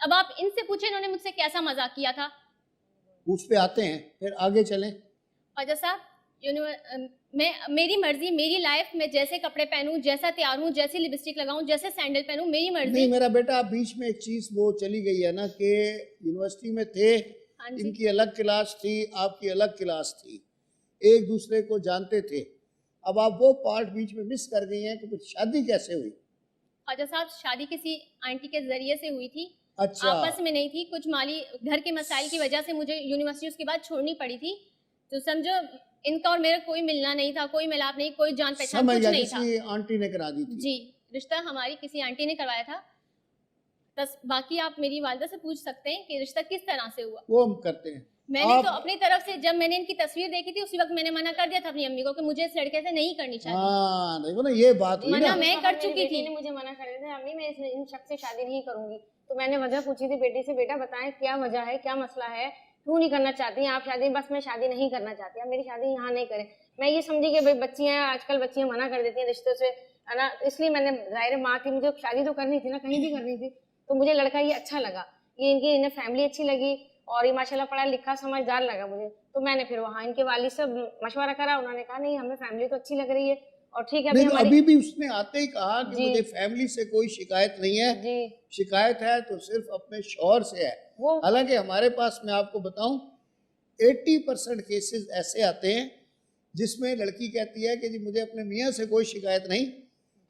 अब आप इनसे पूछे इन्होंने मुझसे कैसा मजाक किया था। उस पे आते हैं, फिर आगे चलें। ख्वाजा साहब, मैं मेरी मर्जी, मेरी लाइफ में जैसे कपड़े पहनूं, जैसा तैयार हूं, जैसी लिपस्टिक लगाऊं, जैसे सैंडल पहनूं, मेरी मर्जी। नहीं मेरा बेटा, बीच में एक चीज वो चली गई है ना कि यूनिवर्सिटी में थे, इनकी अलग क्लास थी, आपकी अलग क्लास थी, एक दूसरे को जानते थे। अब आप वो पार्ट बीच में मिस कर गई हैं कि फिर शादी कैसे हुई? ख्वाजा साहब, शादी किसी आंटी के जरिए से हुई थी। अच्छा, आपस में नहीं थी, कुछ माली घर के मसाइल की वजह से मुझे यूनिवर्सिटी उसके बाद छोड़नी पड़ी थी। तो समझो इनका और मेरा कोई मिलना नहीं था, कोई मिलाप नहीं, कोई जान पहचान कुछ नहीं था। किसी आंटी ने करा दी थी? जी, रिश्ता हमारी किसी आंटी ने करवाया था। बस बाकी आप मेरी वालिदा से पूछ सकते हैं कि रिश्ता किस तरह से हुआ। वो हम करते हैं। मैंने तो अपनी तरफ से, जब मैंने इनकी तस्वीर देखी थी उसी वक्त मैंने मना कर दिया था अपनी अम्मी को कि मुझे इस लड़के से नहीं करनी चाहिए। हाँ, देखो ना ये बात हुई मना ना। मैं कर चुकी थी। मुझे मना कर रहे थे, अम्मी मैं इन शख्स से शादी नहीं करूंगी। तो मैंने वजह पूछी थी बेटी से, बेटा बताएं क्या वजह है, क्या मसला है, क्यों नहीं करना चाहती हैं आप शादी? बस मैं शादी नहीं करना चाहती, अब मेरी शादी यहाँ नहीं करें। मैं ये समझी कि भाई बच्चियां, आजकल बच्चियां मना कर देती हैं रिश्तों से, है ना, इसलिए मैंने, जाहिर माँ थी, मुझे शादी तो करनी थी ना, कहीं भी करनी थी। तो मुझे लड़का ये अच्छा लगा, ये इनकी इन्हें फैमिली अच्छी लगी और ये माशाल्लाह पढ़ा लिखा समझदार लगा मुझे। तो मैंने फिर वहाँ इनके वालिद से मशवरा करा, उन्होंने कहा नहीं हमें फैमिली तो अच्छी लग रही है और ठीक है। नहीं, तो अभी भी उसने आते ही कहा कि मुझे फैमिली से कोई शिकायत नहीं है जी, शिकायत है तो सिर्फ अपने शौहर से है। हालांकि हमारे पास, मैं आपको बताऊं, 80% केसेस ऐसे आते हैं जिसमें लड़की कहती है कि जी मुझे अपने मियाँ से कोई शिकायत नहीं,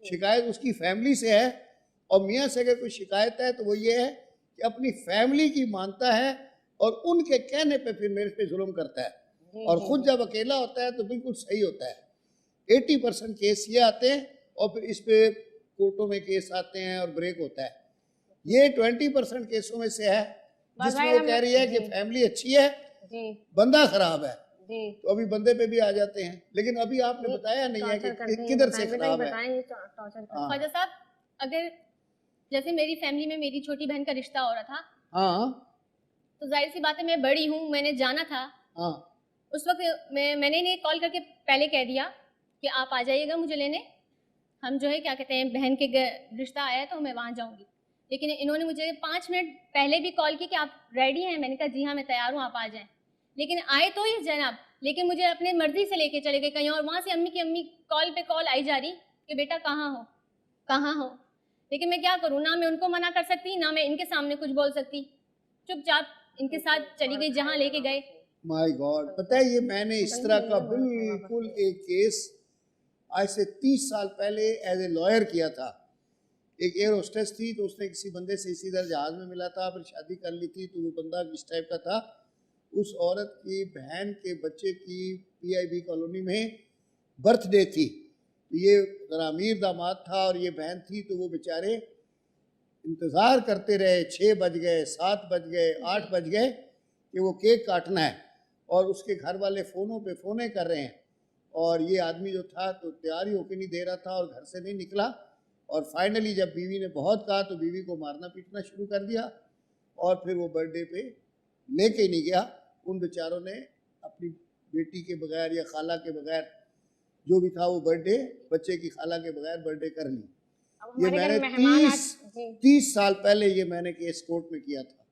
शिकायत उसकी फैमिली से है। और मियाँ से अगर कोई शिकायत है तो वो ये है कि अपनी फैमिली की मानता है और उनके कहने पे फिर मेरे पे जुल्म करता है, और खुद जब अकेला होता है तो बिल्कुल सही होता है। 80% केस ये आते हैं और फिर इस पे कोर्टों में केस आते हैं और ब्रेक होता है। ये 20% केसों में से है जिसमें वो कह रही है कि फैमिली अच्छी है, बंदा खराब है। तो अभी बंदे पे भी आ जाते हैं, लेकिन अभी आपने बताया नहीं है कि किधर से खराब है। ख्वाजा साहब, अगर जैसे मेरी फैमिली में मेरी छोटी बहन का रिश्ता हो रहा था, हाँ, तो जाहिर सी बात है मैं बड़ी हूँ, मैंने जाना था। हाँ, उस वक्त मैंने इन्हें कॉल करके पहले कह दिया कि आप आ जाइएगा मुझे लेने, हम जो है क्या कहते हैं बहन के रिश्ता आया है तो मैं वहाँ जाऊँगी। लेकिन इन्होंने मुझे 5 मिनट पहले भी कॉल की कि आप रेडी हैं? मैंने कहा जी हाँ मैं तैयार हूँ, आप आ जाएं। लेकिन आए तो ही जनाब, लेकिन मुझे अपनी मर्जी से लेके चले गए कहीं और। वहाँ से अम्मी की अम्मी कॉल पे कॉल आई जा रही कि बेटा कहाँ हो, कहाँ हो। लेकिन मैं क्या करूँ, ना मैं उनको मना कर सकती, ना मैं इनके सामने कुछ बोल सकती। चुपचाप इनके साथ चली गई जहाँ लेके गए। माय गॉड, पता है ये मैंने इस तरह का बिल्कुल एक केस आज से 30 साल पहले एज ए लॉयर किया था। एक एयर होस्टेस थी तो उसने किसी बंदे से इसी तरह जहाज में मिला था, फिर शादी कर ली थी। तो वो बंदा इस टाइप का था, उस औरत की बहन के बच्चे की PIB कॉलोनी में बर्थडे थी। तो ये जरा अमीर दामाद था और ये बहन थी, तो वो बेचारे इंतज़ार करते रहे। 6 बज गए, 7 बज गए, 8 बज गए कि वो केक काटना है, और उसके घर वाले फ़ोनों पे फ़ोने कर रहे हैं। और ये आदमी जो था तो तैयार ही होके नहीं दे रहा था और घर से नहीं निकला। और फाइनली जब बीवी ने बहुत कहा तो बीवी को मारना पीटना शुरू कर दिया, और फिर वो बर्थडे पे लेके ही नहीं गया। उन बेचारों ने अपनी बेटी के बगैर या खाला के बगैर, जो भी था वो बर्थडे बच्चे की खाला के बगैर बर्थडे कर ली। ये मैंने 30 साल पहले ये मैंने केस कोर्ट में किया था।